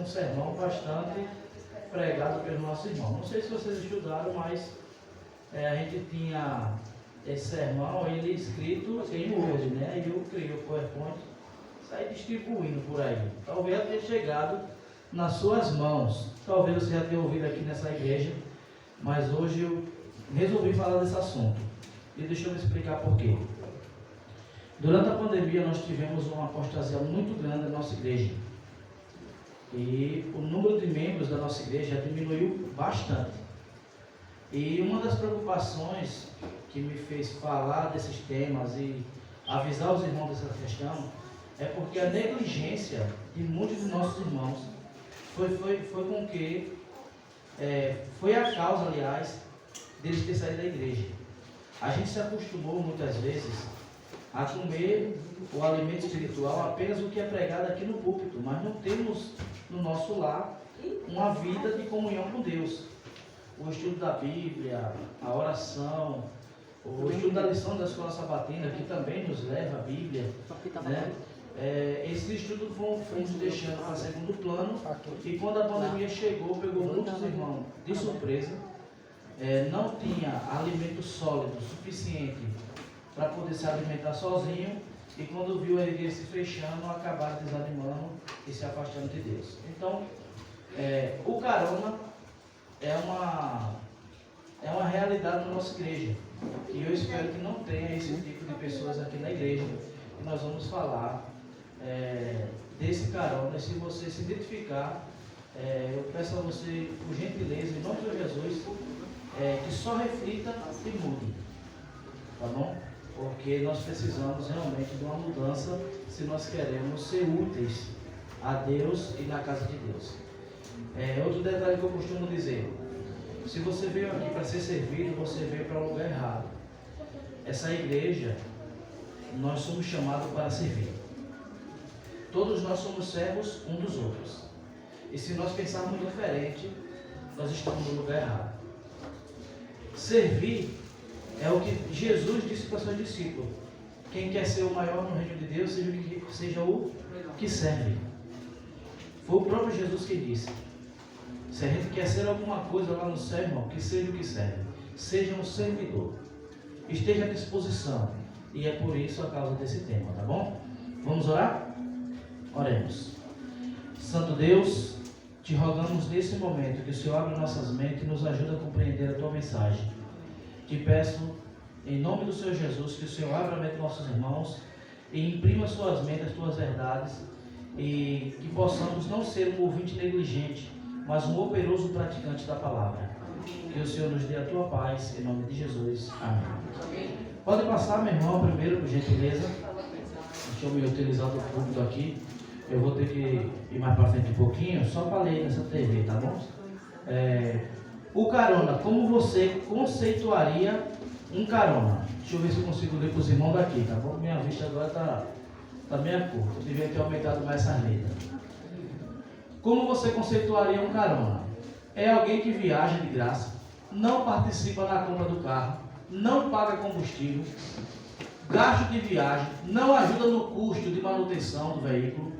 um sermão bastante pregado pelo nosso irmão. Não sei se vocês estudaram, mas a gente tinha esse sermão, ele escrito em Word, né? E eu criei o PowerPoint, saí distribuindo por aí. Talvez tenha chegado nas suas mãos. Talvez você já tenha ouvido aqui nessa igreja, mas hoje eu resolvi falar desse assunto. E deixa eu me explicar por quê. Durante a pandemia nós tivemos uma apostasia muito grande na nossa igreja. E o número de membros da nossa igreja diminuiu bastante. E uma das preocupações que me fez falar desses temas e avisar os irmãos dessa questão é porque a negligência de muitos de nossos irmãos foi a causa, aliás, deles ter saído da igreja. A gente se acostumou muitas vezes a comer o alimento espiritual apenas o que é pregado aqui no púlpito, mas não temos no nosso lar uma vida de comunhão com Deus. O estudo da Bíblia, a oração, o estudo da lição da escola sabatina, que também nos leva à Bíblia, né? Esse estudo fomos deixando para segundo plano, e quando a pandemia chegou, pegou muitos irmãos de surpresa. Não tinha alimento sólido suficiente para poder se alimentar sozinho, e quando viu a igreja se fechando, acabaram desanimando e se afastando de Deus. Então, o carona é uma realidade na nossa igreja, e eu espero que não tenha esse tipo de pessoas aqui na igreja. E nós vamos falar desse carona. E se você se identificar, eu peço a você, por gentileza, em nome de Jesus, que só reflita e mude, tá bom? Porque nós precisamos realmente de uma mudança se nós queremos ser úteis a Deus e na casa de Deus. Outro detalhe que eu costumo dizer: se você veio aqui para ser servido, você veio para o lugar errado. Essa igreja, nós somos chamados para servir. Todos nós somos servos um dos outros. E se nós pensarmos diferente, nós estamos no lugar errado. Servir é o que Jesus disse para os seus discípulos: quem quer ser o maior no reino de Deus, seja o que serve. Foi o próprio Jesus que disse: se a gente quer ser alguma coisa lá no céu, irmão, que seja o que serve. Seja um servidor. Esteja à disposição. E é por isso a causa desse tema, tá bom? Vamos orar? Oremos. Santo Deus, te rogamos nesse momento que o Senhor abra nossas mentes e nos ajude a compreender a tua mensagem. Te peço, em nome do Senhor Jesus, que o Senhor abra a mente dos nossos irmãos e imprima suas mentes as tuas verdades, e que possamos não ser um ouvinte negligente, mas um operoso praticante da palavra. Que o Senhor nos dê a tua paz, em nome de Jesus. Amém. Pode passar, meu irmão, primeiro, por gentileza. Deixa eu me utilizar do púlpito aqui. Eu vou ter que ir mais para frente um pouquinho, só para ler nessa TV, tá bom? O carona, como você conceituaria um carona? Deixa eu ver se eu consigo ler para os irmãos daqui, tá bom? Minha vista agora está meio curta, eu devia ter aumentado mais essa letra. Como você conceituaria um carona? É alguém que viaja de graça, não participa na compra do carro, não paga combustível, gasto de viagem, não ajuda no custo de manutenção do veículo.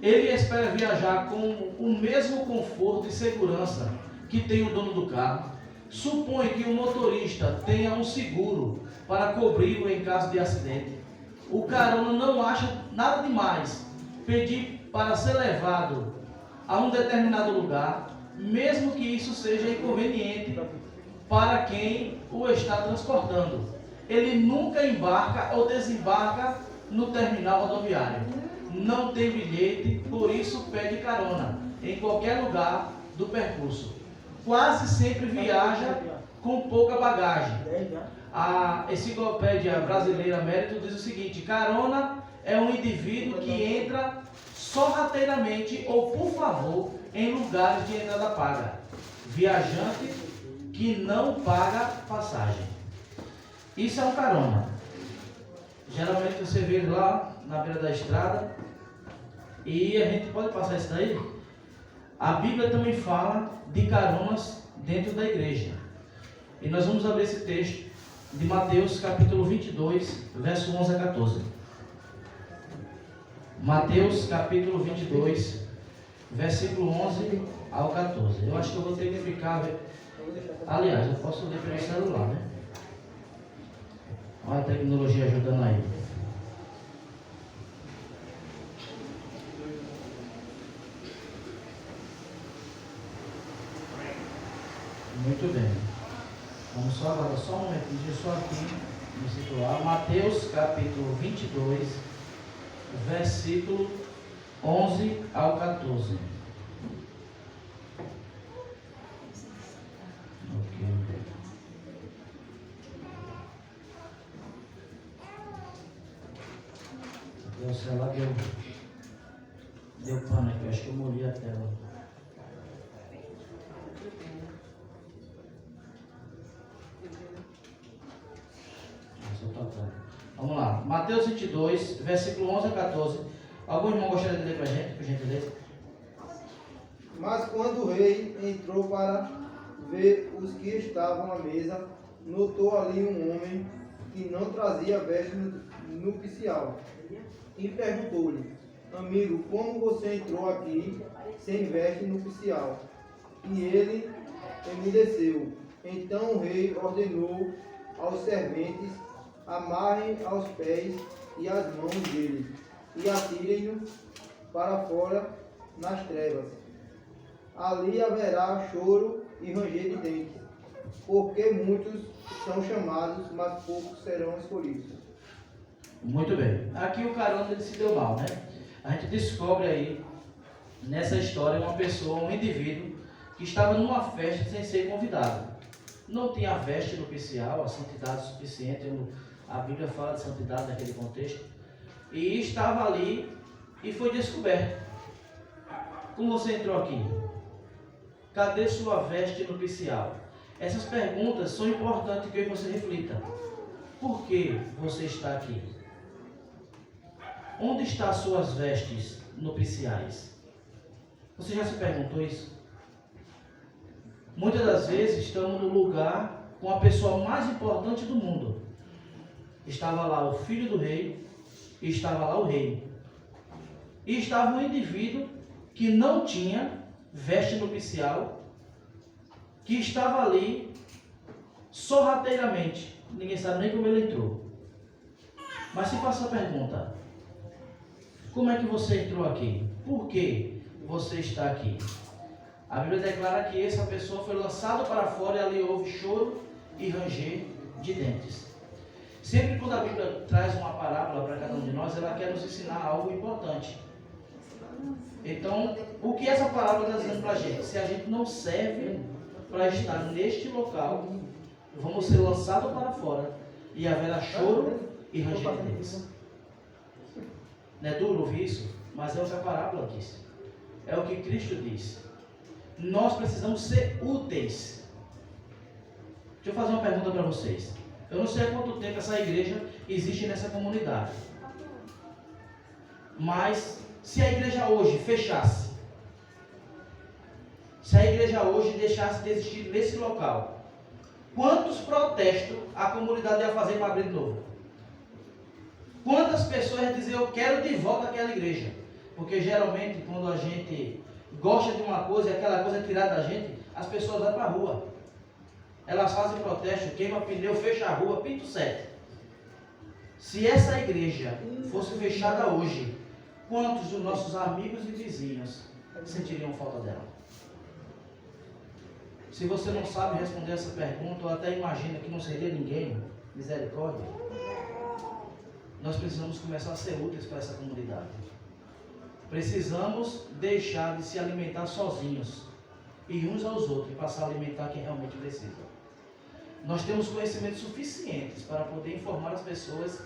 Ele espera viajar com o mesmo conforto e segurança que tem o dono do carro. Supõe que o motorista tenha um seguro para cobri-lo em caso de acidente. O carona não acha nada demais pedir para ser levado a um determinado lugar, mesmo que isso seja inconveniente para quem o está transportando. Ele nunca embarca ou desembarca no terminal rodoviário. Não tem bilhete, por isso pede carona em qualquer lugar do percurso. Quase sempre viaja com pouca bagagem. A Enciclopédia Brasileira Mérito diz o seguinte: carona é um indivíduo que entra sorrateiramente ou por favor em lugares de entrada paga. Viajante que não paga passagem. Isso é um carona. Geralmente você vê lá na beira da estrada, e a gente pode passar isso daí. A Bíblia também fala de caronas dentro da igreja. E nós vamos abrir esse texto de Mateus capítulo 22, verso 11 a 14. Mateus capítulo 22, versículo 11 ao 14. Eu acho que eu vou ter que ficar... Aliás, eu posso ler pelo celular, né? Olha a tecnologia ajudando aí. Muito bem. Vamos só agora, só um momentinho, só aqui me situar. Mateus capítulo 22, versículo 11 ao 14. O celular deu pano aqui, acho que eu molhei a tela. Vamos lá, Mateus 22, versículo 11 a 14. Algum irmão gostaria de ler para a gente, por gentileza? Mas quando o rei entrou para ver os que estavam à mesa, notou ali um homem que não trazia veste nupcial. E perguntou-lhe: amigo, como você entrou aqui sem veste nupcial? E ele emudeceu. Então o rei ordenou aos serventes: amarrem aos pés e às mãos dele, e atirem-no para fora nas trevas. Ali haverá choro e ranger de dentes, porque muitos são chamados, mas poucos serão escolhidos. Muito bem. Aqui o carona ele se deu mal, né? A gente descobre aí, nessa história, uma pessoa, um indivíduo, que estava numa festa sem ser convidado. Não tinha veste nupcial, a santidade suficiente, a Bíblia fala de santidade naquele contexto, e estava ali e foi descoberto. Como você entrou aqui? Cadê sua veste nupcial? Essas perguntas são importantes que você reflita. Por que você está aqui? Onde estão as suas vestes nupciais? Você já se perguntou isso? Muitas das vezes estamos no lugar com a pessoa mais importante do mundo. Estava lá o filho do rei e estava lá o rei. E estava um indivíduo que não tinha veste nupcial, que estava ali sorrateiramente. Ninguém sabe nem como ele entrou. Mas se faça a pergunta: como é que você entrou aqui? Por que você está aqui? A Bíblia declara que essa pessoa foi lançada para fora e ali houve choro e ranger de dentes. Sempre quando a Bíblia traz uma parábola para cada um de nós, ela quer nos ensinar algo importante. Então, o que essa parábola está dizendo para a gente? Se a gente não serve para estar neste local, vamos ser lançados para fora e haverá choro e ranger de dentes. Não é duro ouvir isso? Mas é o que a parábola diz. É o que Cristo diz. Nós precisamos ser úteis. Deixa eu fazer uma pergunta para vocês. Eu não sei há quanto tempo essa igreja existe nessa comunidade. Mas se a igreja hoje fechasse, se a igreja hoje deixasse de existir nesse local, quantos protestos a comunidade ia fazer para abrir de novo? Quantas pessoas iam dizer: eu quero de volta aquela igreja? Porque geralmente quando a gente gosta de uma coisa e aquela coisa é tirada da gente, as pessoas vão para a rua. Elas fazem protesto, queima pneu, fecha a rua, pinto 7. Se essa igreja fosse fechada hoje, quantos dos nossos amigos e vizinhos sentiriam falta dela? Se você não sabe responder essa pergunta, ou até imagina que não seria ninguém, misericórdia, nós precisamos começar a ser úteis para essa comunidade. Precisamos deixar de se alimentar sozinhos e uns aos outros e passar a alimentar quem realmente precisa. Nós temos conhecimentos suficientes para poder informar as pessoas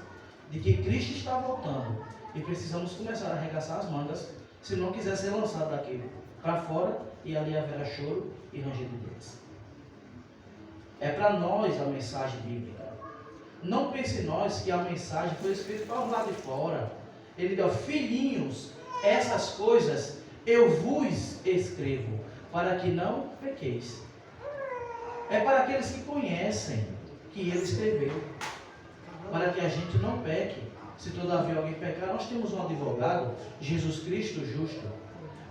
de que Cristo está voltando e precisamos começar a arregaçar as mangas, se não quiser ser lançado daqui para fora e ali haverá choro e ranger de dentes. É para nós a mensagem bíblica. Não pense nós que a mensagem foi escrita para o lado de fora. Ele diz: filhinhos, essas coisas eu vos escrevo, para que não pequeis. É para aqueles que conhecem que ele escreveu, para que a gente não peque. Se todavia alguém pecar, nós temos um advogado, Jesus Cristo justo.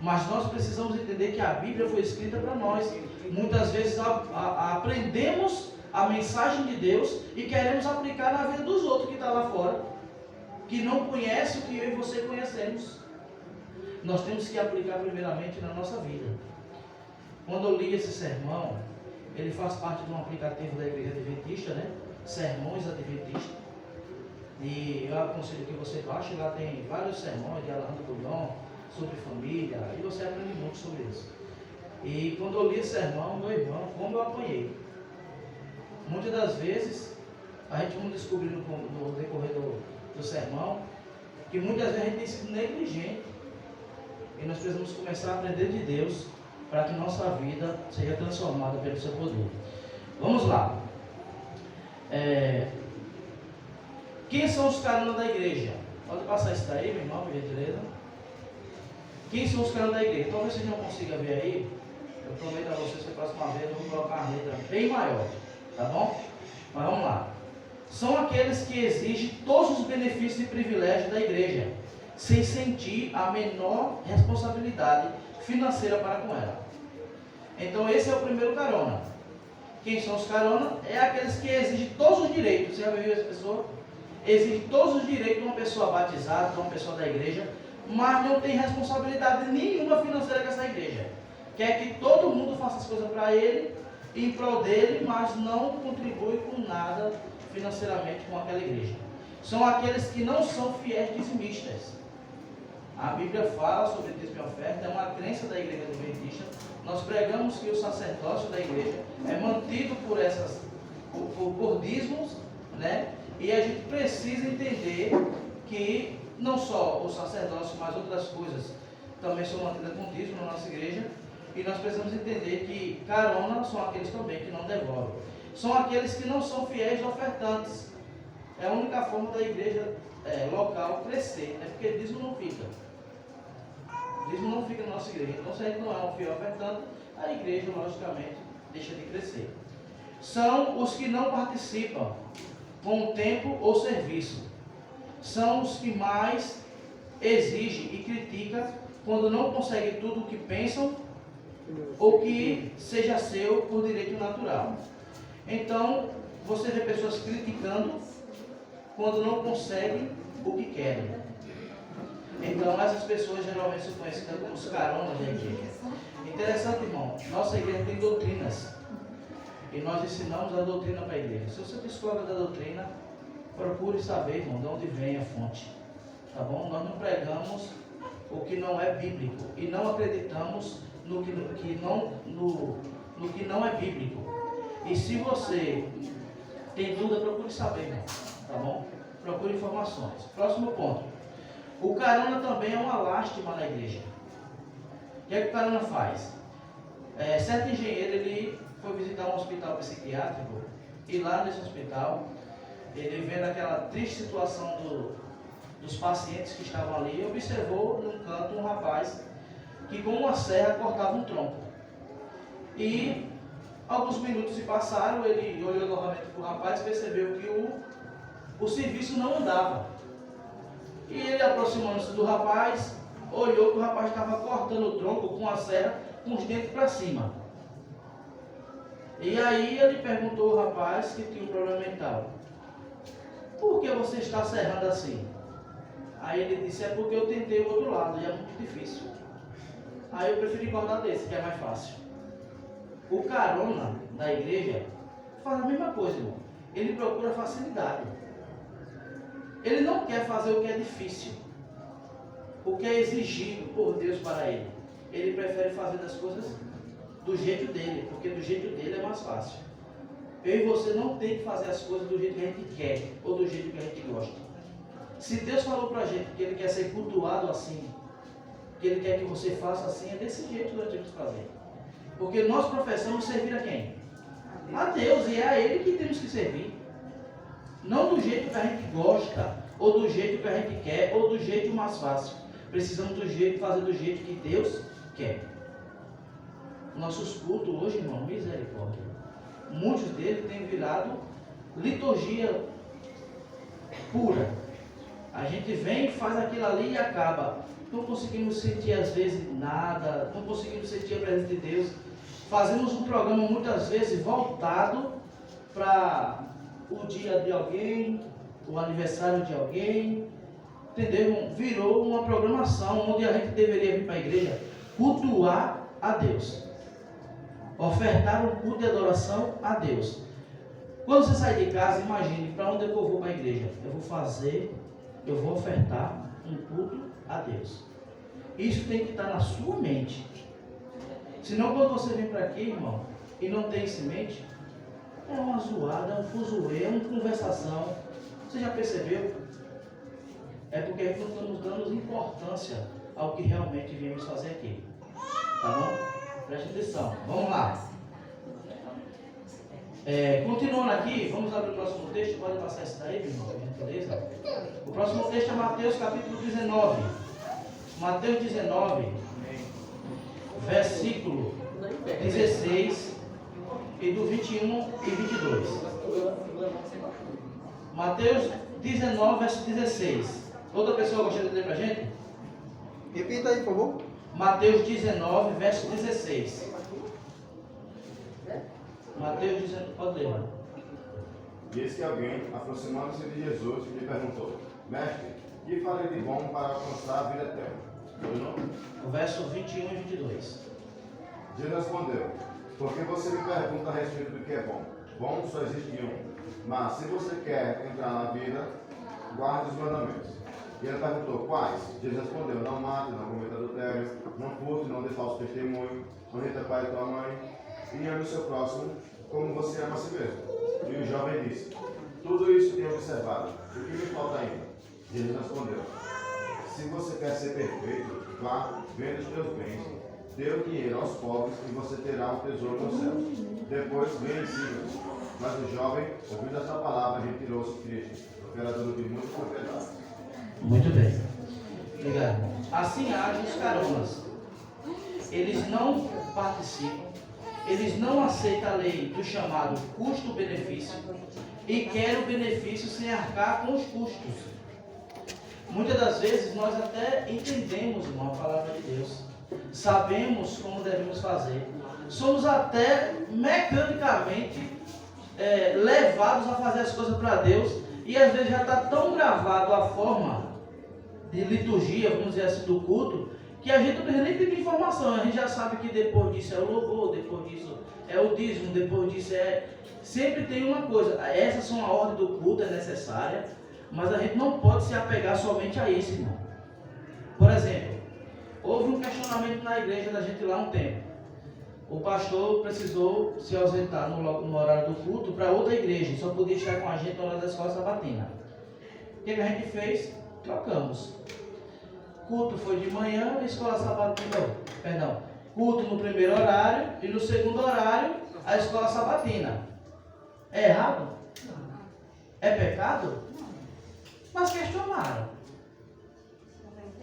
Mas nós precisamos entender que a Bíblia foi escrita para nós. Muitas vezes aprendemos a mensagem de Deus e queremos aplicar na vida dos outros que estão lá fora, que não conhecem o que eu e você conhecemos. Nós temos que aplicar primeiramente na nossa vida. Quando eu li esse sermão, ele faz parte de um aplicativo da Igreja Adventista, né? Sermões Adventistas. E eu aconselho que você baixe, lá tem vários sermões de Alejandro Bulhon sobre família, e você aprende muito sobre isso. E quando eu li esse sermão, meu irmão, como eu apanhei. Muitas das vezes, a gente vai descobrindo no decorrer do sermão, que muitas vezes a gente tem sido negligente. E nós precisamos começar a aprender de Deus, para que nossa vida seja transformada pelo seu poder. Vamos lá. Quem são os caronas da igreja? Pode passar isso daí, meu irmão, por gentileza. Quem são os caronas da igreja? Talvez vocês não consigam ver aí. Eu prometo a vocês que a próxima vez eu vou colocar uma letra bem maior. Tá bom? Mas vamos lá. São aqueles que exigem todos os benefícios e privilégios da igreja, sem sentir a menor responsabilidade financeira para com ela. Então esse é o primeiro carona. Quem são os carona? É aqueles que exigem todos os direitos. Você já viu essa pessoa? Exige todos os direitos de uma pessoa batizada, de uma pessoa da igreja, mas não tem responsabilidade nenhuma financeira com essa igreja. Quer que todo mundo faça as coisas para ele, em prol dele, mas não contribui com nada financeiramente com aquela igreja. São aqueles que não são fiéis dizimistas. A Bíblia fala sobre dízimo e oferta, é uma crença da igreja adventista. Nós pregamos que o sacerdócio da igreja é mantido por dízimos, né? E a gente precisa entender que não só o sacerdócio, mas outras coisas também são mantidas com dízimo na nossa igreja. E nós precisamos entender que carona são aqueles também que não devolvem. São aqueles que não são fiéis ofertantes. É a única forma da igreja local crescer, né? Porque dízimo não fica. Dízimo não fica na nossa igreja. Então, se a gente não é um fiel ofertante, a igreja, logicamente, deixa de crescer. São os que não participam com o tempo ou serviço. São os que mais exigem e criticam quando não conseguem tudo o que pensam ou que seja seu por direito natural. Então, você vê pessoas criticando quando não conseguem o que querem. Então, essas pessoas geralmente são conhecidas como os caronas da igreja. Interessante, irmão, nossa igreja tem doutrinas. E nós ensinamos a doutrina para a igreja. Se você discorda da doutrina, procure saber, irmão, de onde vem a fonte. Tá bom? Nós não pregamos o que não é bíblico. E não acreditamos no que não é bíblico. E se você tem dúvida, procure saber, irmão. Tá bom? Procure informações. Próximo ponto. O carona também é uma lástima na igreja. O que é que o carona faz? Certo engenheiro, ele foi visitar um hospital psiquiátrico e lá nesse hospital, ele vendo aquela triste situação dos pacientes que estavam ali, observou num canto um rapaz que com uma serra cortava um tronco. E alguns minutos se passaram, ele olhou novamente para o rapaz e percebeu que o serviço não andava. E ele, aproximando-se do rapaz, olhou que o rapaz estava cortando o tronco com a serra com os dentes para cima. E aí ele perguntou ao rapaz que tinha um problema mental: por que você está serrando assim? Aí ele disse: é porque eu tentei o outro lado e é muito difícil. Aí eu preferi guardar desse, que é mais fácil. O carona da igreja faz a mesma coisa, irmão. Ele procura facilidade. Ele não quer fazer o que é difícil, o que é exigido por Deus para ele. Ele prefere fazer as coisas do jeito dele, porque do jeito dele é mais fácil. Eu e você não tem que fazer as coisas do jeito que a gente quer, ou do jeito que a gente gosta. Se Deus falou para a gente que Ele quer ser cultuado assim, que Ele quer que você faça assim, é desse jeito que nós temos que fazer. Porque nós professamos servir a quem? A Deus, e é a Ele que temos que servir. Não do jeito que a gente gosta, ou do jeito que a gente quer, ou do jeito mais fácil. Precisamos fazer do jeito que Deus quer. Nossos cultos hoje, irmão, misericórdia. Muitos deles têm virado liturgia pura. A gente vem, faz aquilo ali e acaba. Não conseguimos sentir às vezes nada, não conseguimos sentir a presença de Deus. Fazemos um programa muitas vezes voltado para o dia de alguém, o aniversário de alguém, entendeu? Virou uma programação onde a gente deveria vir para a igreja cultuar a Deus, ofertar um culto de adoração a Deus. Quando você sai de casa, imagine para onde é que eu vou para a igreja. Eu vou ofertar um culto a Deus. Isso tem que estar na sua mente. Senão, quando você vem para aqui, irmão, e não tem isso em mente, é uma zoada, é um fuzuê, é uma conversação. Você já percebeu? É porque não estamos dando importância ao que realmente viemos fazer aqui. Tá bom? Preste atenção. Vamos lá. Continuando aqui, vamos abrir o próximo texto. Pode passar isso daí, meu irmão, por gentileza. O próximo texto é Mateus capítulo 19. Mateus 19, versículo 16 e do 21 e 22. Mateus 19, verso 16. Outra pessoa gostaria de ler para a gente? Repita aí, por favor. Mateus 19, verso 16. Mateus 19, pode ler, mano. Diz que alguém, aproximando-se de Jesus, lhe perguntou: Mestre, que farei de bom para alcançar a vida eterna? O verso 21 e 22. Jesus respondeu: Porque você me pergunta a respeito do que é bom? Bom só existe um. Mas se você quer entrar na vida, guarde os mandamentos. E ele perguntou: Quais? Jesus respondeu: Não mate, não cometa adultério, não furte, não dê falso testemunho, honre teu pai e tua mãe, e ame o seu próximo como você ama a si mesmo. E o jovem disse: Tudo isso tenho observado. O que me falta ainda? Jesus respondeu: Se você quer ser perfeito, vá, venda os teus bens, dê o dinheiro aos pobres e você terá um tesouro no céu. Depois venha e siga. Mas o jovem, ouvindo essa palavra, retirou-se triste, porque era dono de muitas propriedades. Muito bem. Obrigado. Assim agem os caronas. Eles não participam, eles não aceitam a lei do chamado custo-benefício e querem o benefício sem arcar com os custos. Muitas das vezes nós até entendemos, irmão, a palavra de Deus, sabemos como devemos fazer, somos até mecanicamente levados a fazer as coisas para Deus, e às vezes já está tão gravado a forma de liturgia, vamos dizer assim, do culto, que a gente não precisa nem pedir informação. A gente já sabe que depois disso é o louvor, depois disso é o dízimo, depois disso sempre tem uma coisa, essas são a ordem do culto, é necessária, mas a gente não pode se apegar somente a isso, irmão. Por exemplo, houve um questionamento na igreja da gente lá um tempo. O pastor precisou se ausentar no horário do culto para outra igreja, só podia estar com a gente na hora da escola sabatina. O que a gente fez? Trocamos. Culto foi de manhã, a escola sabatina, culto no primeiro horário e no segundo horário a escola sabatina. É errado? É pecado? Mas questionaram.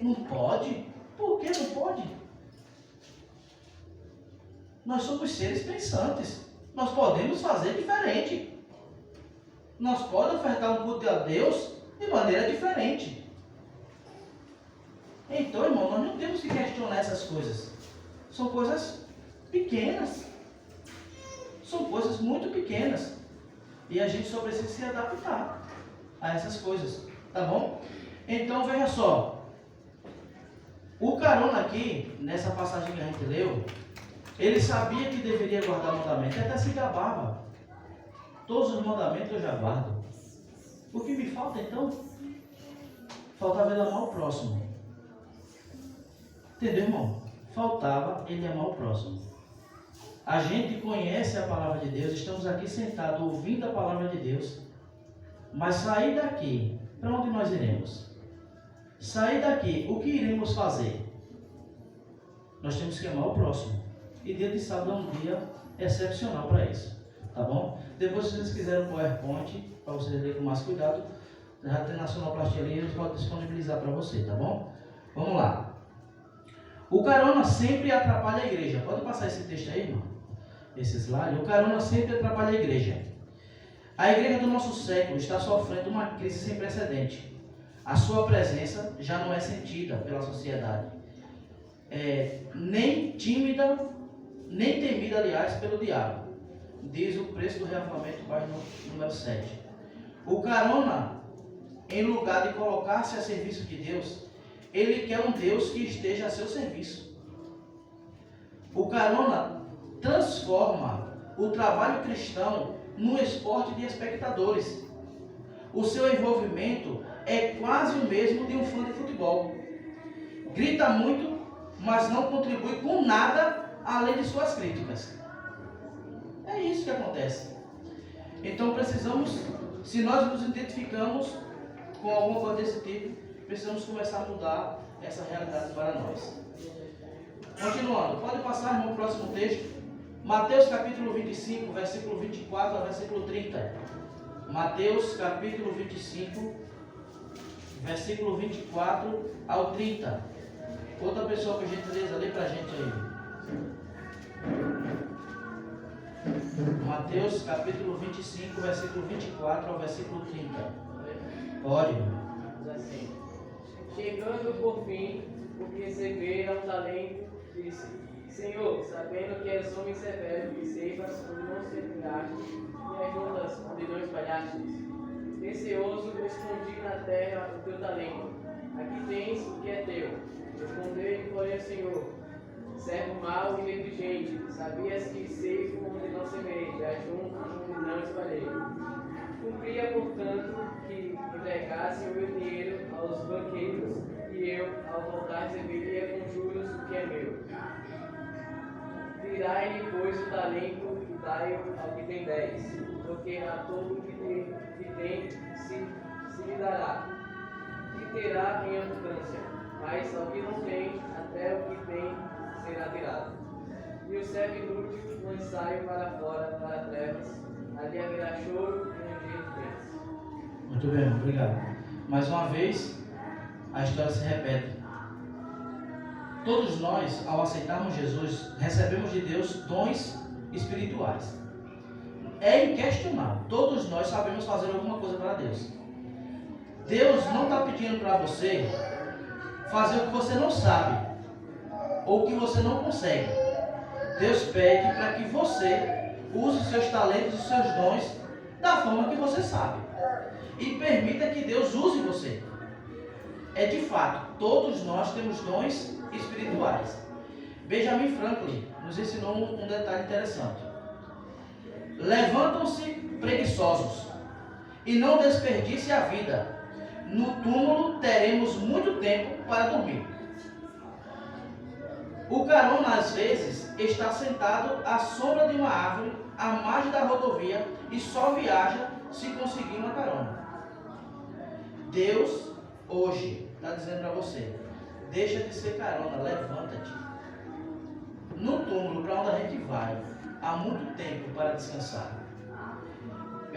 Não pode? Por que não pode? Nós somos seres pensantes. Nós podemos fazer diferente. Nós podemos ofertar um culto a Deus de maneira diferente. Então, irmão, nós não temos que questionar essas coisas. São coisas pequenas. São coisas muito pequenas. E a gente só precisa se adaptar a essas coisas. Tá bom? Então, veja só. O carona aqui, nessa passagem que a gente leu, ele sabia que deveria guardar o mandamento, até se gabava. Todos os mandamentos eu já guardo. O que me falta então? Faltava ele amar o próximo. Entendeu, irmão? Faltava ele amar o próximo. A gente conhece a palavra de Deus, estamos aqui sentados ouvindo a palavra de Deus, mas sair daqui, para onde nós iremos? Sair daqui, o que iremos fazer? Nós temos que amar o próximo. E dia de sábado é um dia excepcional para isso. Tá bom? Depois, se vocês quiserem um PowerPoint, para vocês lerem com mais cuidado, já tem na sonoplastia ali, eles podem disponibilizar para você, tá bom? Vamos lá. O carona sempre atrapalha a igreja. Pode passar esse texto aí, irmão? Esse slide. O carona sempre atrapalha a igreja. A igreja do nosso século está sofrendo uma crise sem precedente. A sua presença já não é sentida pela sociedade. Nem tímida, nem temida, aliás, pelo diabo. Diz o preço do reavivamento, página número 7. O carona, em lugar de colocar-se a serviço de Deus, ele quer um Deus que esteja a seu serviço. O carona transforma o trabalho cristão num esporte de espectadores. O seu envolvimento é quase o mesmo de um fã de futebol. Grita muito, mas não contribui com nada além de suas críticas. É isso que acontece. Então precisamos, se nós nos identificamos com alguma coisa desse tipo, precisamos começar a mudar essa realidade para nós. Continuando, pode passar, irmão, o próximo texto. Mateus capítulo 25, versículo 24 ao versículo 30. Mateus capítulo 25, versículo 24 ao 30. Outra pessoa, por gentileza, lê para a gente aí. Mateus capítulo 25, versículo 24 ao versículo 30. Pode. Assim: chegando por fim, o que receberam o talento, disse: Senhor, sabendo que és homem severo, que ceifas onde não semeaste, e ajuntas onde não espalhaste. Receoso, escondi na terra o teu talento. Aqui tens o que é teu. Respondeu-lhe, porém, o Senhor: servo mau e negligente, sabias que ceifo onde não semeei, e ajunto onde não espalhei. Cumpria, portanto, que entregasse o meu dinheiro aos banqueiros, e eu, ao voltar, receberia com juros o que é meu. Tirai-lhe, pois, o talento e dai-o ao que tem 10, porque a todo o que tem se lhe dará, e terá em abundância, mas ao que não tem, até o que tem será tirado. E o servo inútil lançai-o para fora, para trevas, ali haverá choro e ranger de dentes. Muito bem, obrigado. Mais uma vez, a história se repete. Todos nós, ao aceitarmos Jesus, recebemos de Deus dons espirituais. É inquestionável. Todos nós sabemos fazer alguma coisa para Deus. Deus não está pedindo para você fazer o que você não sabe ou o que você não consegue. Deus pede para que você use os seus talentos e os seus dons da forma que você sabe. E permita que Deus use você. É de fato, todos nós temos dons espirituais. Benjamin Franklin nos ensinou um detalhe interessante. Levantam-se preguiçosos e não desperdice a vida. No túmulo teremos muito tempo para dormir. O carona, às vezes, está sentado à sombra de uma árvore, à margem da rodovia, e só viaja se conseguir uma carona. Deus, hoje, está dizendo para você: deixa de ser carona, levanta-te. No túmulo, para onde a gente vai, há muito tempo para descansar.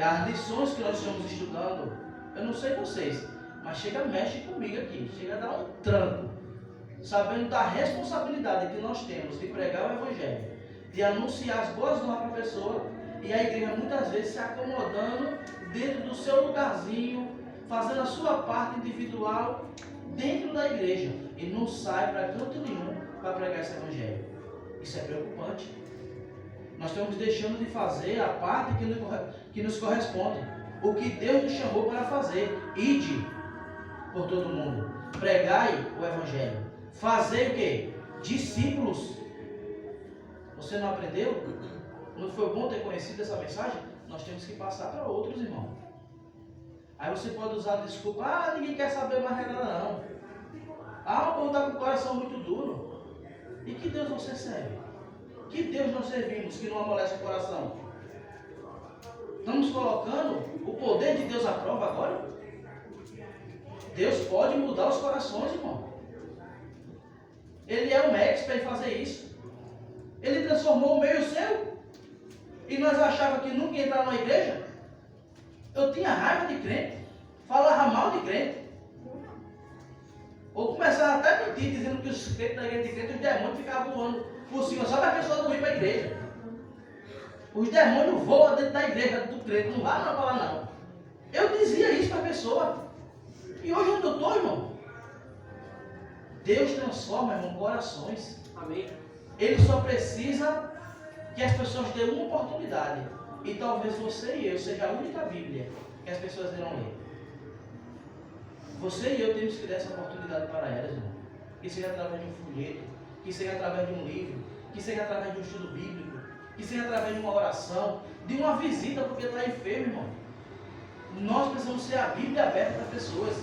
As lições que nós estamos estudando, eu não sei vocês, mas mexe comigo aqui, chega a dar um tranco, sabendo da responsabilidade que nós temos de pregar o Evangelho, de anunciar as boas novas para a pessoa, e a igreja muitas vezes se acomodando dentro do seu lugarzinho, fazendo a sua parte individual dentro da igreja, e não sai para canto nenhum para pregar esse Evangelho. Isso é preocupante. Nós estamos deixando de fazer a parte que nos corresponde, o que Deus nos chamou para fazer. Ide por todo mundo, pregai o Evangelho, fazei o quê? Discípulos. Você não aprendeu? Não foi bom ter conhecido essa mensagem? Nós temos que passar para outros, irmão. Aí você pode usar a desculpa: ninguém quer saber mais nada não. O povo está com o coração muito duro. E que Deus você serve? Que Deus nós servimos que não amolece o coração? Estamos colocando o poder de Deus à prova agora? Deus pode mudar os corações, irmão. Ele é um expert em fazer isso. Ele transformou o meio seu. E nós achávamos que nunca ia entrar na igreja. Eu tinha raiva de crente. Falava mal de crente. Ou começava até a mentir, dizendo que os crentes da igreja de crente, os demônios ficavam voando por cima, só para a pessoa não ir para a igreja. Os demônios voam dentro da igreja do crente, não vai não para lá não. Eu dizia isso para a pessoa. E hoje onde eu estou, irmão, Deus transforma, irmão, corações. Amém. Ele só precisa que as pessoas dêem uma oportunidade. E talvez você e eu seja a única Bíblia que as pessoas irão ler. Você e eu temos que dar essa oportunidade para elas, irmão. Que seja através de um folheto, que seja através de um livro, que seja através de um estudo bíblico, que seja através de uma oração, de uma visita porque está enfermo, irmão. Nós precisamos ser a Bíblia aberta para pessoas.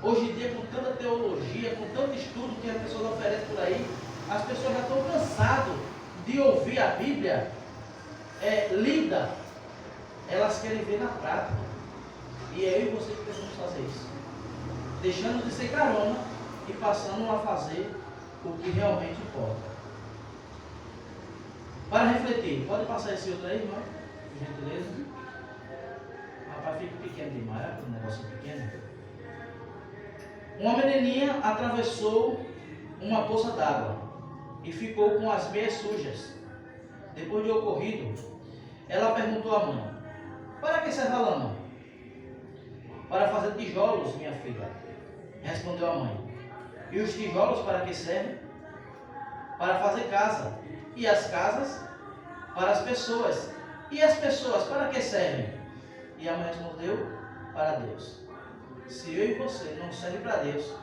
Hoje em dia, com tanta teologia, com tanto estudo que as pessoas oferecem por aí, as pessoas já estão cansadas de ouvir a Bíblia lida. Elas querem ver na prática. E é eu e você que precisamos fazer isso. Deixando de ser carona e passando a fazer o que realmente importa. Para refletir, pode passar esse outro aí, irmão? Por gentileza. Rapaz, fica pequeno demais, um negócio pequeno. Uma menininha atravessou uma poça d'água e ficou com as meias sujas. Depois do ocorrido, ela perguntou à mãe: para que serve a lama? Para fazer tijolos, minha filha, respondeu a mãe. E os tijolos para que servem? Para fazer casa. E as casas? Para as pessoas. E as pessoas para que servem? E a mãe respondeu: para Deus. Se eu e você não servem para Deus,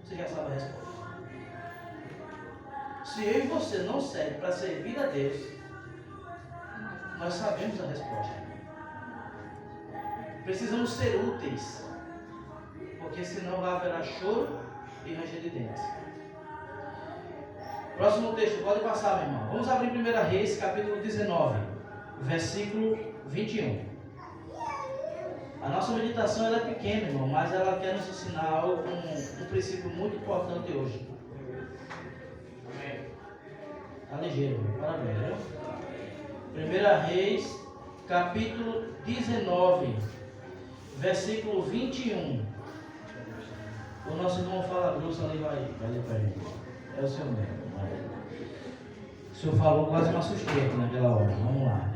você já sabe a resposta. Se eu e você não servem para servir a Deus, nós sabemos a resposta. Precisamos ser úteis, porque senão vai haver choro e ranger de dentes. Próximo texto, pode passar, meu irmão. Vamos abrir 1 Reis, capítulo 19, versículo 21. A nossa meditação ela é pequena, irmão, mas ela quer nos ensinar algo, um princípio muito importante hoje. Está ligeiro, parabéns, viu? 1 Reis, capítulo 19, versículo 21. O nosso irmão fala grosso ali, vai ler para a gente. É o senhor mesmo. O senhor falou, quase me assustei aqui naquela hora. Vamos lá.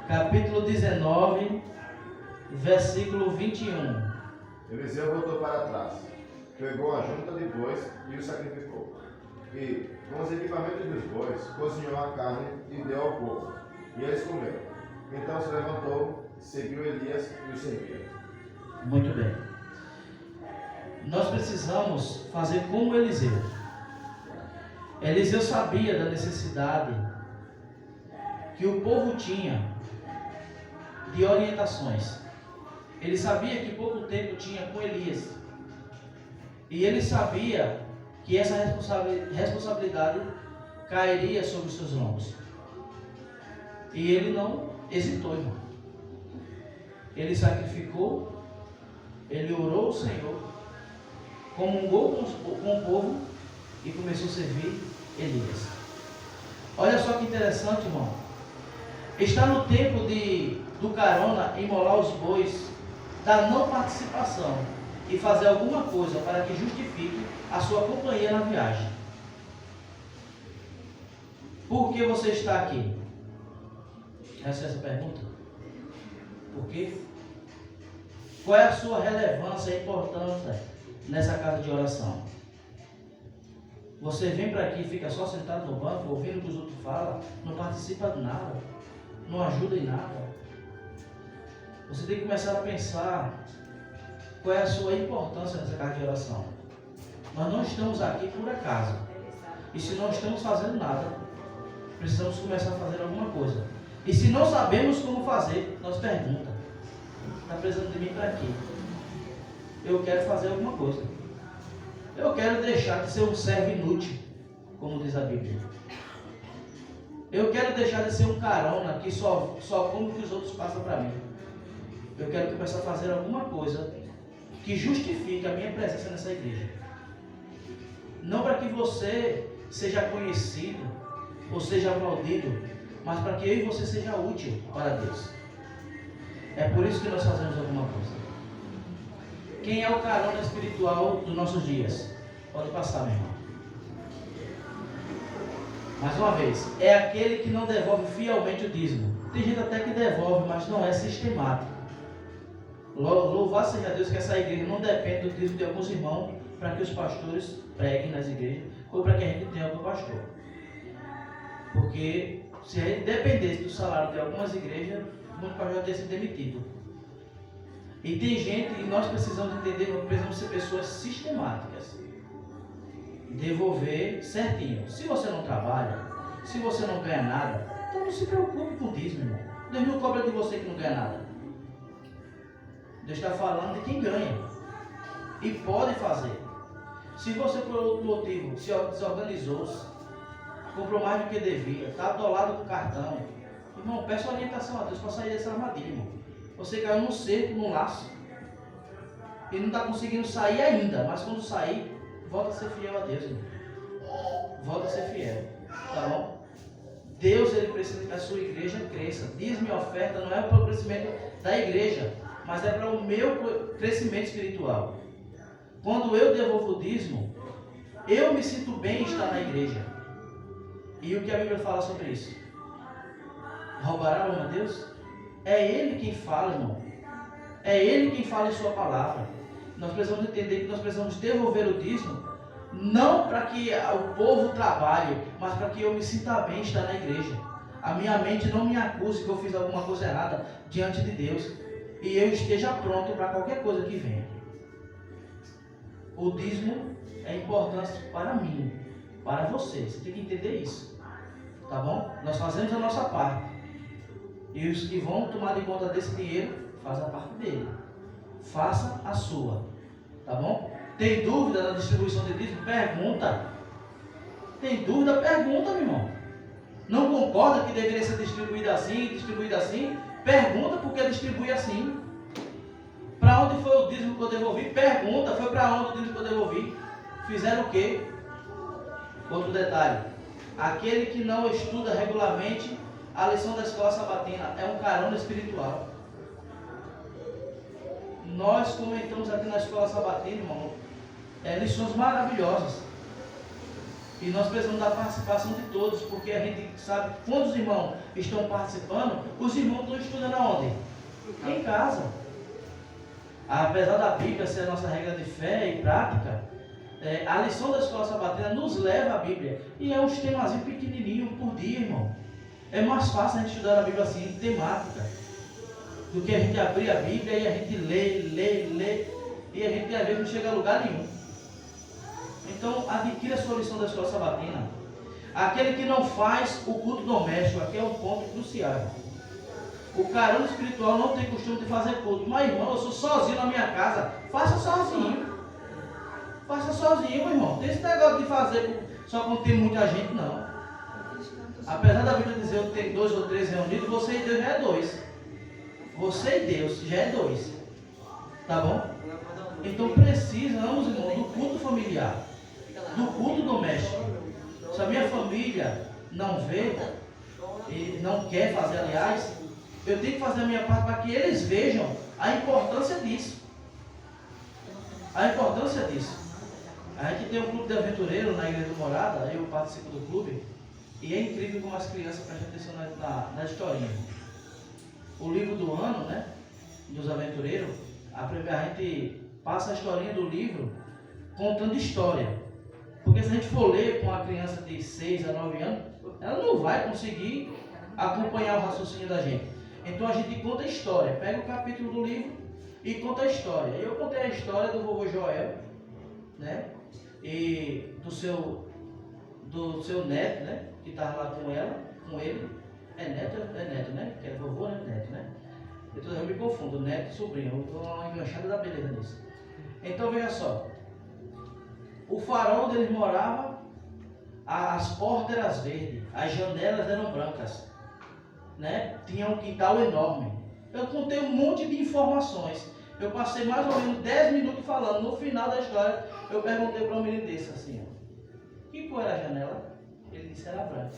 Capítulo 19, versículo 21. Eliseu voltou para trás, pegou a junta de bois e o sacrificou. E, com os equipamentos dos bois, cozinhou a carne e deu ao povo. E eles comeram. Então se levantou, seguiu Elias e o serviu. Muito bem. Nós precisamos fazer como Eliseu. Eliseu sabia da necessidade que o povo tinha de orientações. Ele sabia que pouco tempo tinha com Elias. E ele sabia que essa responsabilidade cairia sobre os seus lombos. E ele não hesitou, irmão. Ele sacrificou, ele orou ao Senhor, comungou com o povo e começou a servir Elias. Olha só que interessante, irmão. Está no tempo do carona imolar os bois, da não participação e fazer alguma coisa para que justifique a sua companhia na viagem. Por que você está aqui? Essa é essa pergunta. Por quê? Qual é a sua relevância e importância nessa casa de oração? Você vem para aqui e fica só sentado no banco, ouvindo o que os outros falam, não participa de nada, não ajuda em nada. Você tem que começar a pensar qual é a sua importância nessa casa de oração. Nós não estamos aqui por acaso. E se não estamos fazendo nada, precisamos começar a fazer alguma coisa. E se não sabemos como fazer, nós perguntamos: está precisando de mim para quê? Eu quero fazer alguma coisa. Eu quero deixar de ser um servo inútil, como diz a Bíblia. Eu quero deixar de ser um carona que só come o que os outros passam para mim. Eu quero começar a fazer alguma coisa que justifique a minha presença nessa igreja. Não para que você seja conhecido ou seja aplaudido, mas para que eu e você seja útil para Deus. É por isso que nós fazemos alguma coisa. Quem é o carona espiritual dos nossos dias? Pode passar, meu irmão. Mais uma vez, é aquele que não devolve fielmente o dízimo. Tem gente até que devolve, mas não é sistemático. Louvado seja Deus que essa igreja não depende do dízimo de alguns irmãos para que os pastores preguem nas igrejas ou para que a gente tenha algum pastor. Porque se a gente dependesse do salário de algumas igrejas, muitos pastores já teriam sido demitidos. E tem gente, e nós precisamos entender, nós precisamos ser pessoas sistemáticas. Devolver certinho. Se você não trabalha, se você não ganha nada, então não se preocupe com o dízimo, irmão. Deus não cobra de você que não ganha nada. Deus está falando de quem ganha. E pode fazer. Se você, por outro motivo, se desorganizou-se, comprou mais do que devia, está atolado com o cartão, irmão, peça orientação a Deus para sair dessa armadilha, irmão. Você caiu num cerco, num laço, e não está conseguindo sair ainda, mas quando sair, volta a ser fiel a Deus, irmão. Volta a ser fiel, tá bom? Deus, ele precisa que a sua igreja cresça. Dízimo e oferta não é para o crescimento da igreja, mas é para o meu crescimento espiritual. Quando eu devolvo o dízimo, eu me sinto bem em estar na igreja. E o que a Bíblia fala sobre isso? Roubará a alma de Deus? É Ele quem fala, irmão. É Ele quem fala em sua palavra. Nós precisamos entender que nós precisamos devolver o dízimo, não para que o povo trabalhe, mas para que eu me sinta bem em estar na igreja. A minha mente não me acuse que eu fiz alguma coisa errada diante de Deus. E eu esteja pronto para qualquer coisa que venha. O dízimo é importante para mim, para você. Você tem que entender isso. Tá bom? Nós fazemos a nossa parte. E os que vão tomar de conta desse dinheiro, fazem a parte dele. Faça a sua. Tá bom? Tem dúvida na distribuição de dízimo? Pergunta. Tem dúvida? Pergunta, meu irmão. Não concorda que deveria ser distribuído assim? Pergunta por que distribui assim. Para onde foi o dízimo que eu devolvi? Pergunta. Foi para onde o dízimo que eu devolvi? Fizeram o quê? Outro detalhe. Aquele que não estuda regularmente a lição da escola sabatina é um carona espiritual. Nós comentamos aqui na escola sabatina, irmão, lições maravilhosas. E nós precisamos da participação de todos, porque a gente sabe que quando os irmãos estão participando, os irmãos estão estudando aonde? Em casa. Apesar da Bíblia ser a nossa regra de fé e prática, a lição da escola sabatina nos leva à Bíblia. E é um temazinho pequenininho por dia, irmão. É mais fácil a gente estudar a Bíblia assim, temática, do que a gente abrir a Bíblia e a gente lê, e a gente às vezes não chega a lugar nenhum. Então, adquira a sua lição da escola sabatina. Aquele que não faz o culto doméstico, aqui é um ponto crucial. O carona espiritual não tem costume de fazer culto. Mas, irmão, eu sou sozinho na minha casa. Faça sozinho. Faça sozinho, meu irmão. Tem esse negócio de fazer só quando tem muita gente, não. Apesar da Bíblia dizer que tem 2 ou 3 reunidos, você e Deus já é 2. Você e Deus já é 2. Tá bom? Então precisamos, irmão, do culto familiar, do culto doméstico. Se a minha família não vê e não quer fazer, aliás, eu tenho que fazer a minha parte para que eles vejam a importância disso. A importância disso. A gente tem um clube de aventureiro na Igreja do Morada, eu participo do clube, e é incrível como as crianças prestam atenção na historinha. O livro do ano, né, dos aventureiros, a gente passa a historinha do livro contando história. Porque se a gente for ler com uma criança de 6 a 9 anos, ela não vai conseguir acompanhar o raciocínio da gente. Então a gente conta a história, pega o capítulo do livro e conta a história. Eu contei a história do vovô Joel, né? E do seu neto, né? Que estava lá com ele. É neto, né? Que é vovô, né? Neto, né? Eu me confundo, neto e sobrinho. Eu estou uma enganchada da beleza nisso. Então veja só. O farol onde eles moravam, as portas eram verdes, as janelas eram brancas, né? Tinha um quintal enorme. Eu contei um monte de informações. Eu passei mais ou menos 10 minutos falando. No final da história, eu perguntei para um menino desse assim, ó, que cor era a janela? Ele disse era branca.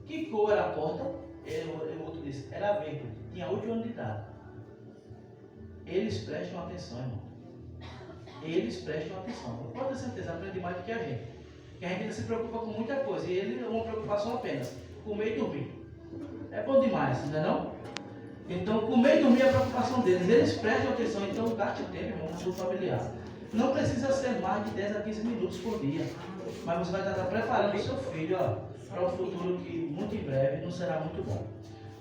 Que cor era a porta? O outro disse era verde. Tinha 8 anos de idade. Eles prestam atenção, irmão. Eles prestam atenção. Pode ter certeza, aprende mais do que a gente. Porque a gente ainda se preocupa com muita coisa. E ele é uma preocupação apenas: comer e dormir. É bom demais, não é não? Então, comer e dormir é a preocupação deles. Eles prestam atenção, então gaste tempo, irmão, no seu familiar. Não precisa ser mais de 10 a 15 minutos por dia. Mas você vai estar preparando o seu filho para um futuro que muito em breve não será muito bom.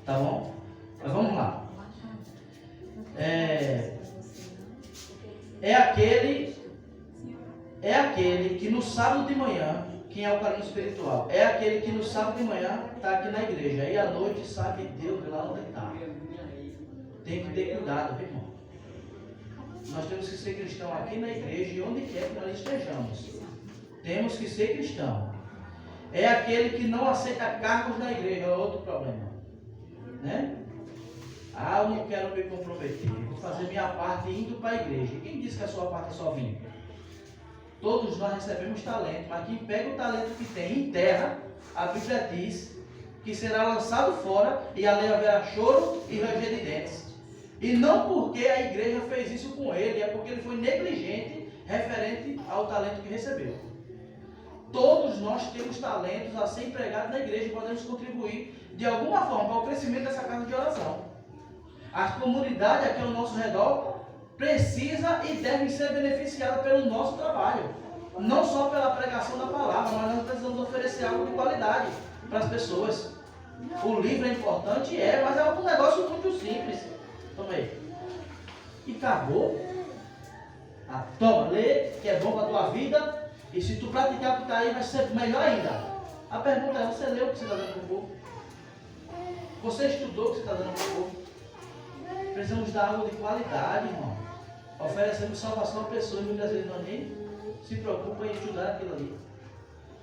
Tá bom? Mas vamos lá. É aquele que no sábado de manhã, quem é o carinho espiritual, é aquele que no sábado de manhã está aqui na igreja e à noite sabe Deus lá onde está. Tem que ter cuidado, meu irmão. Nós temos que ser cristãos aqui na igreja e onde quer que nós estejamos. Temos que ser cristãos. É aquele que não aceita cargos na igreja, é outro problema. Né? Ah, eu não quero me comprometer, vou fazer minha parte indo para a igreja. Quem disse que a sua parte é só vir? Todos nós recebemos talento, mas quem pega o talento que tem em terra, a Bíblia diz que será lançado fora e ali haverá choro e ranger de dentes. E não porque a igreja fez isso com ele, é porque ele foi negligente referente ao talento que recebeu. Todos nós temos talentos a ser empregados na igreja e podemos contribuir de alguma forma para o crescimento dessa casa de oração. A comunidade aqui ao nosso redor precisa e deve ser beneficiada pelo nosso trabalho. Não só pela pregação da palavra, mas nós precisamos oferecer algo de qualidade para as pessoas. O livro é importante, mas é um negócio muito simples. Toma aí. E acabou. Toma, lê, que é bom para a tua vida. E se tu praticar o que está aí, vai ser melhor ainda. A pergunta é, você leu o que você está dando para o povo? Você estudou o que você está dando para o povo? Precisamos dar algo de qualidade, irmão. Oferecemos salvação a pessoas, muitas vezes nós nem se preocupam em estudar aquilo ali.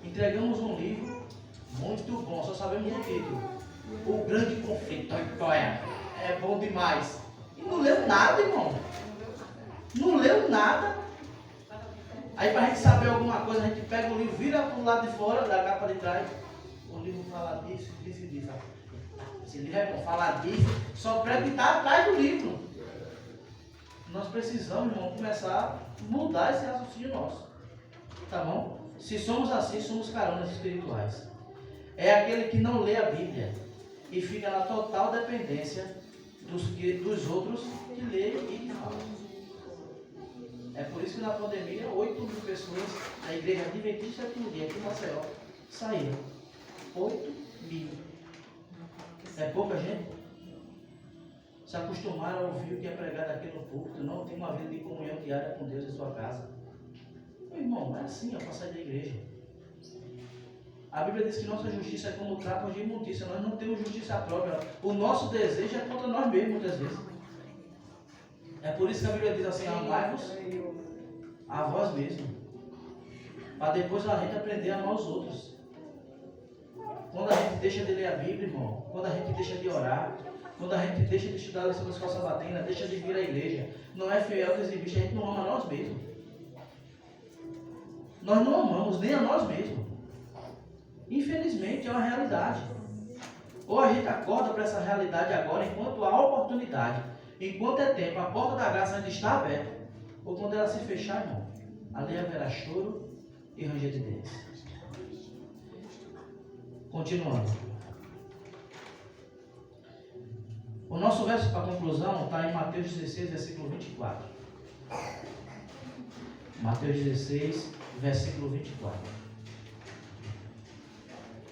Entregamos um livro muito bom, só sabemos o título. O Grande Conflito. É bom demais. E não leu nada, irmão. Não leu nada. Aí para a gente saber alguma coisa, a gente pega o livro, vira para o lado de fora, da capa de trás. O livro fala disso, disso e disso. Esse livro é bom, falar disso, só prega que está atrás do livro. Nós precisamos, irmão, começar a mudar esse raciocínio nosso. Tá bom? Se somos assim, somos caronas espirituais. É aquele que não lê a Bíblia e fica na total dependência dos outros que lêem e que falam. É por isso que na pandemia 8.000 pessoas da igreja adventista aqui em Maceió saíram. 8.000. É pouca gente? Se acostumaram a ouvir o que é pregado aqui no púlpito, não tem uma vida de comunhão diária com Deus em sua casa. Meu irmão, não é assim a passagem da igreja. A Bíblia diz que nossa justiça é como trapos de imundícia. Nós não temos justiça própria. O nosso desejo é contra nós mesmos, muitas vezes. É por isso que a Bíblia diz assim, amai-vos a vós mesmos. Para depois a gente aprender a amar os outros. Quando a gente deixa de ler a Bíblia, irmão, quando a gente deixa de orar, quando a gente deixa de estudar a lição da escola sabatina, deixa de vir à igreja, não é fiel, exibista, a gente não ama a nós mesmos. Nós não amamos nem a nós mesmos. Infelizmente é uma realidade. Ou a gente acorda para essa realidade agora, enquanto há oportunidade, enquanto é tempo, a porta da graça ainda está aberta, ou quando ela se fechar, irmão, ali haverá choro e ranger de dentes. Continuando. O nosso verso para conclusão está em Mateus 16, versículo 24. Mateus 16, versículo 24.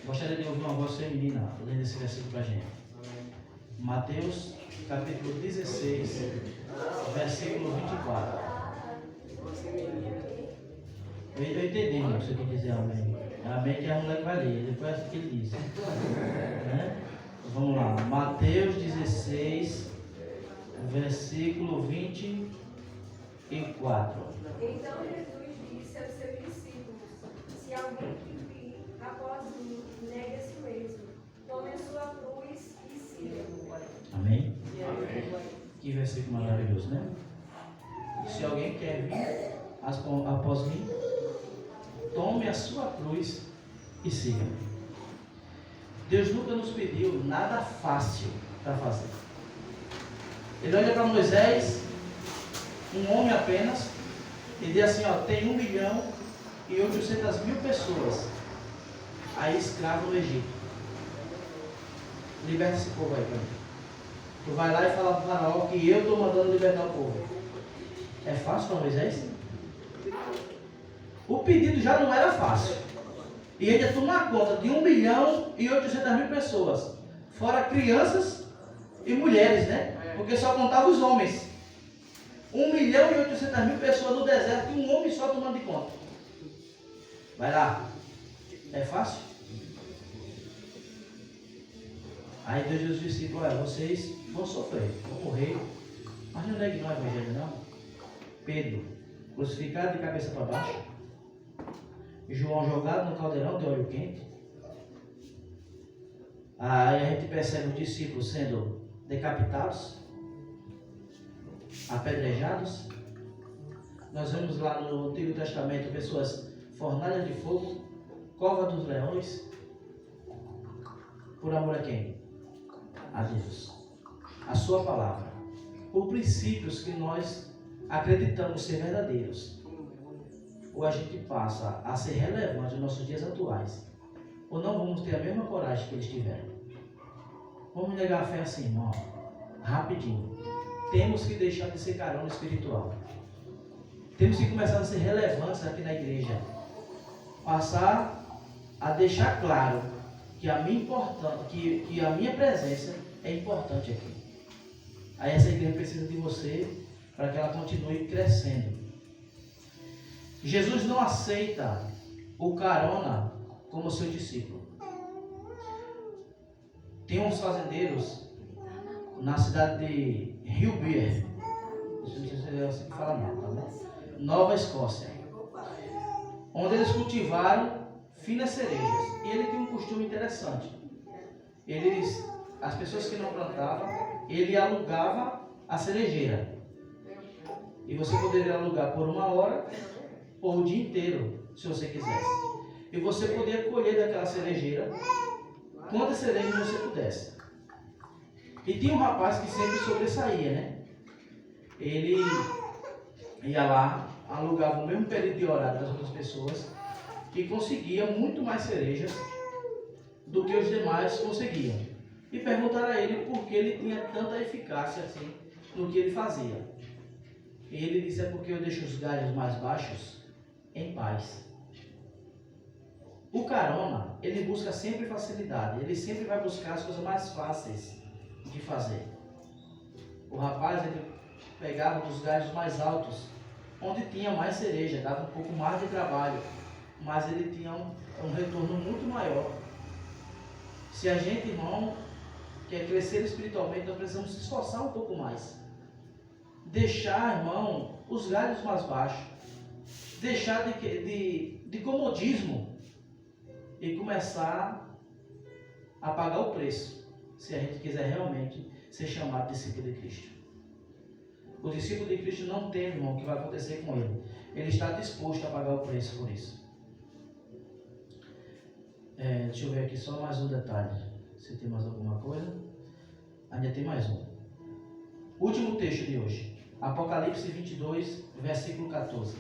Gostaria de ouvir uma voz feminina lendo esse versículo para a gente. Mateus, capítulo 16, versículo 24. Eu entendi, irmão, se você dizer amém. Amém que a mulher vai ler, depois é o que ele diz. Né? Vamos lá, Mateus 16, versículo 24. Então Jesus disse aos seus discípulos: se alguém que vir após mim, negue a si mesmo, tome a sua cruz e siga-me. Amém? Amém. Que versículo maravilhoso, né? Se alguém quer vir após mim, tome a sua cruz e siga-me. Deus nunca nos pediu nada fácil para fazer. Ele olha para Moisés, um homem apenas, e diz assim, tem 1.800.000 pessoas aí escravos no Egito. Liberta esse povo aí para mim. Tu vai lá e fala para o faraó que eu estou mandando libertar o povo. É fácil para Moisés? O pedido já não era fácil. E ele ia tomar conta de 1.800.000 pessoas. Fora crianças e mulheres, né? Porque só contava os homens. 1.800.000 pessoas no deserto e um homem só tomando de conta. Vai lá. É fácil? Aí Deus diz aos discípulos: olha, vocês vão sofrer, vão morrer. Mas não negue não o evangelho, não. Pedro, crucificado de cabeça para baixo. João jogado no caldeirão de óleo quente. Aí a gente percebe os discípulos sendo decapitados, apedrejados. Nós vemos lá no Antigo Testamento pessoas fornalhas de fogo, cova dos leões. Por amor a quem? A Deus. A sua palavra. Por princípios que nós acreditamos ser verdadeiros. Ou a gente passa a ser relevante nos nossos dias atuais, ou não vamos ter a mesma coragem que eles tiveram. Vamos negar a fé assim, irmão, rapidinho. Temos que deixar de ser carona espiritual. Temos que começar a ser relevantes aqui na igreja. Passar a deixar claro que a minha presença é importante aqui. Aí essa igreja precisa de você para que ela continue crescendo. Jesus não aceita o carona como seu discípulo. Tem uns fazendeiros na cidade de Hillbeer, não sei se é assim que fala não, tá bom? Nova Escócia, onde eles cultivaram finas cerejas. E ele tem um costume interessante. As pessoas que não plantavam, ele alugava a cerejeira. E você poderia alugar por 1 hora ou o dia inteiro, se você quisesse. E você podia colher daquela cerejeira quantas cerejas você pudesse. E tinha um rapaz que sempre sobressaía, né? Ele ia lá, alugava o mesmo período de horário das outras pessoas e conseguia muito mais cerejas do que os demais conseguiam. E perguntaram a ele por que ele tinha tanta eficácia assim no que ele fazia. E ele disse: é porque eu deixo os galhos mais baixos em paz. O carona, ele busca sempre facilidade, ele sempre vai buscar as coisas mais fáceis de fazer. O rapaz, ele pegava dos galhos mais altos, onde tinha mais cereja, dava um pouco mais de trabalho, mas ele tinha um retorno muito maior. Se a gente, irmão, quer crescer espiritualmente, nós precisamos se esforçar um pouco mais. Deixar, irmão, os galhos mais baixos. Deixar de comodismo e começar a pagar o preço, se a gente quiser realmente ser chamado discípulo de Cristo. O discípulo de Cristo não tem, irmão, o que vai acontecer com ele. Ele está disposto a pagar o preço por isso. Deixa eu ver aqui só mais um detalhe. Se tem mais alguma coisa. Ainda tem mais um. Último texto de hoje. Apocalipse 22, versículo 14.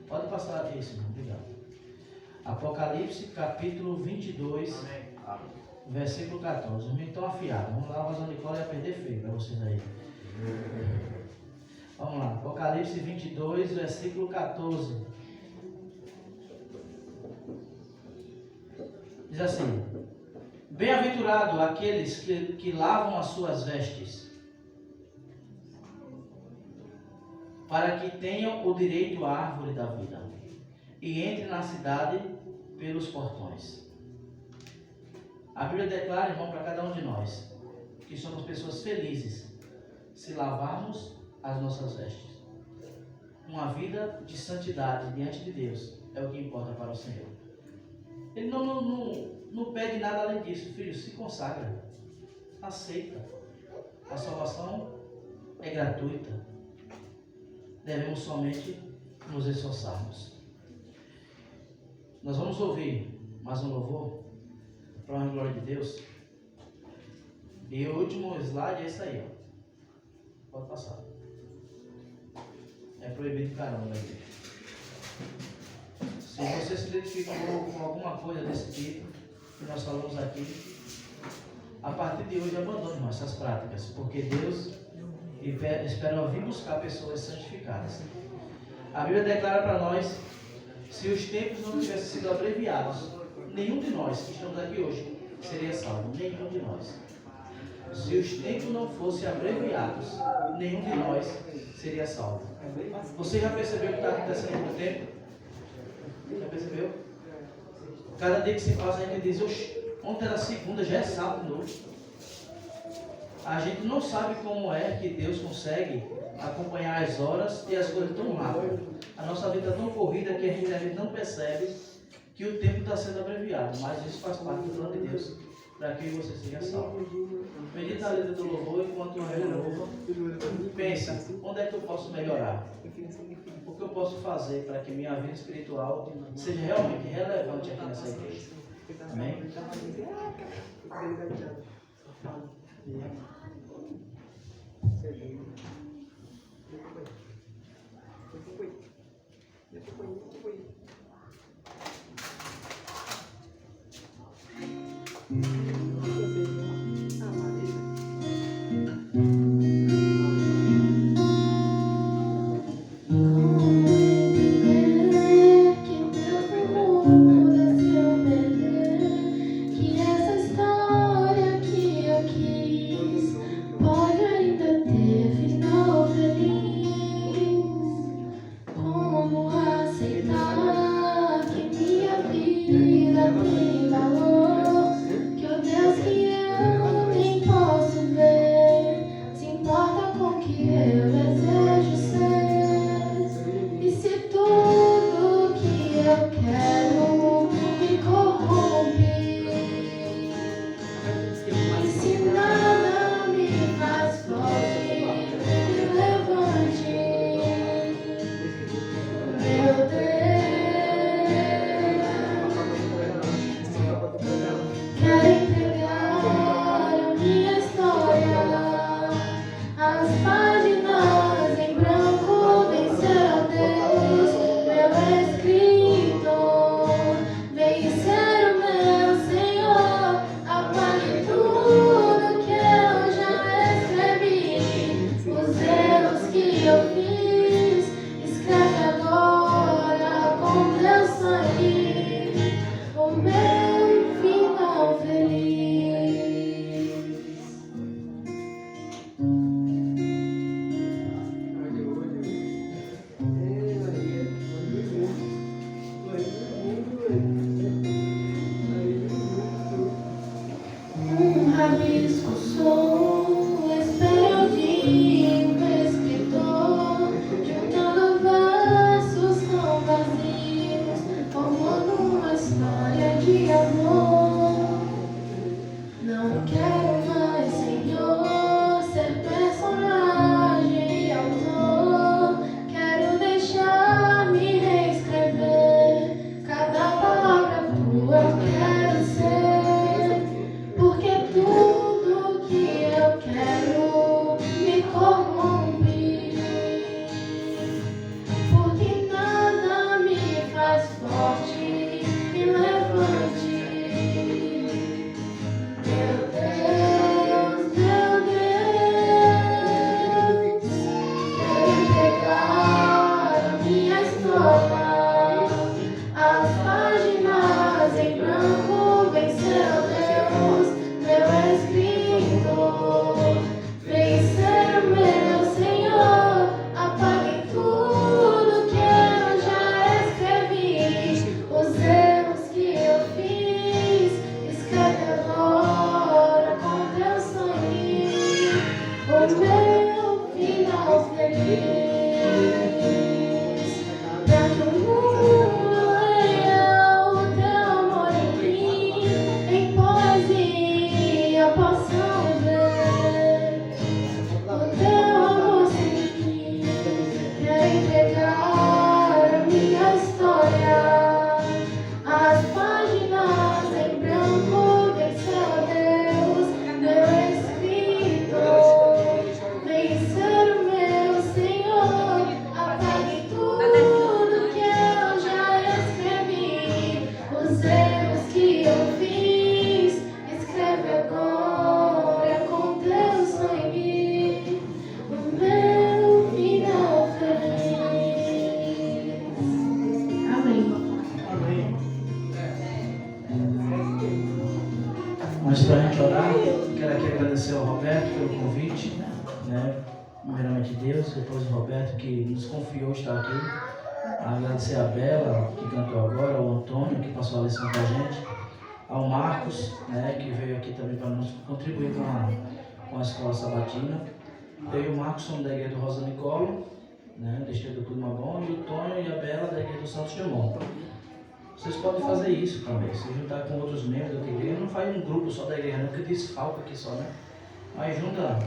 Pode passar isso, irmão. Obrigado. Apocalipse, capítulo 22, versículo 14. Os meninos estão afiados. Vamos lá, o Rosão Nicola ia perder feio para vocês aí. Vamos lá. Apocalipse 22, versículo 14. Diz assim: bem-aventurado aqueles que lavam as suas vestes, para que tenham o direito à árvore da vida e entrem na cidade pelos portões. A Bíblia declara, irmão, para cada um de nós, que somos pessoas felizes se lavarmos as nossas vestes. Uma vida de santidade diante de Deus é o que importa para o Senhor. Ele não pede nada além disso. Filho, se consagra, aceita. A salvação é gratuita. Devemos somente nos esforçarmos. Nós vamos ouvir mais um louvor para a glória de Deus. E o último slide é esse aí, ó. Pode passar. É proibido caramba, né? Se você se identifica com alguma coisa desse tipo que nós falamos aqui, a partir de hoje abandone essas práticas, porque Deus espera vir buscar pessoas santificadas. A Bíblia declara para nós, se os tempos não tivessem sido abreviados, nenhum de nós que estamos aqui hoje seria salvo, nenhum de nós. Se os tempos não fossem abreviados, nenhum de nós seria salvo. Você já percebeu o que está acontecendo com o tempo? Já percebeu? Cada dia que se passa a gente diz, oxe, ontem era segunda, já é sábado de novo. A gente não sabe como é que Deus consegue acompanhar as horas e as coisas tão rápido. A nossa vida é tão corrida que a gente não percebe que o tempo está sendo abreviado, mas isso faz parte do plano de Deus para que você seja salvo. Medita a letra do louvor enquanto eu louvo. Pensa, onde é que eu posso melhorar? O que eu posso fazer para que minha vida espiritual seja realmente relevante aqui nessa igreja? Amém? Que essa história que eu quis pode ainda ter final feliz. Como aceitar que minha vida tem valor, que eu Mas para a gente orar, eu quero aqui agradecer ao Roberto pelo convite, né? Primeiramente Deus, depois o Roberto que nos confiou estar aqui. Agradecer a Bela, que cantou agora, ao Antônio, que passou a lição para a gente, ao Marcos, né, que veio aqui também para nos contribuir com a escola sabatina. Eu e o Marcos somos da igreja do Rosa Nicolo, né, da Estrela do Clima Bom, e o Tonho e a Bela da igreja do Santos Dumont. Vocês podem fazer isso também, se juntar com outros membros da outra igreja. Não faz um grupo só da igreja, não, que desfalca aqui só, né? Mas junta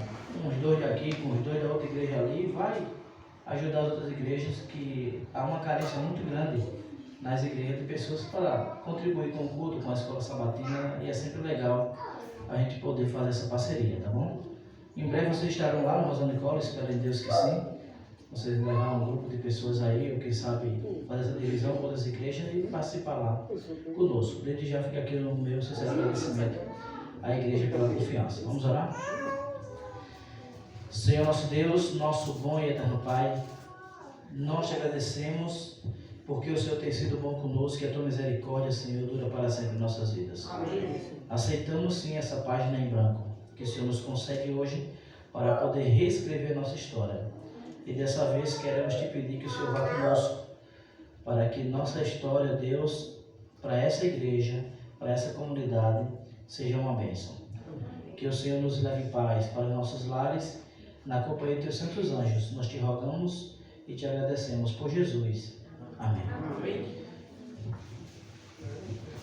uns 2 daqui com os 2 da outra igreja ali e vai ajudar as outras igrejas, que há uma carência muito grande nas igrejas de pessoas para contribuir com o culto, com a escola sabatina, e é sempre legal a gente poder fazer essa parceria, tá bom? Em breve vocês estarão lá no Rosa Nicolo, espero em Deus que sim. Vocês levaram um grupo de pessoas aí, ou quem sabe fazer essa divisão com outras igrejas e participar lá conosco. Desde já fica aqui no meu sincero agradecimento à igreja pela confiança. Vamos orar? Senhor nosso Deus, nosso bom e eterno Pai, nós te agradecemos porque o Senhor tem sido bom conosco e a tua misericórdia, Senhor, dura para sempre em nossas vidas. Amém. Aceitamos sim essa página em branco que o Senhor nos concede hoje para poder reescrever nossa história. E dessa vez queremos te pedir que o Senhor vá conosco para que nossa história, Deus, para essa igreja, para essa comunidade, seja uma bênção. Que o Senhor nos leve em paz para nossos lares, na companhia de teus santos anjos. Nós te rogamos e te agradecemos por Jesus. Amém.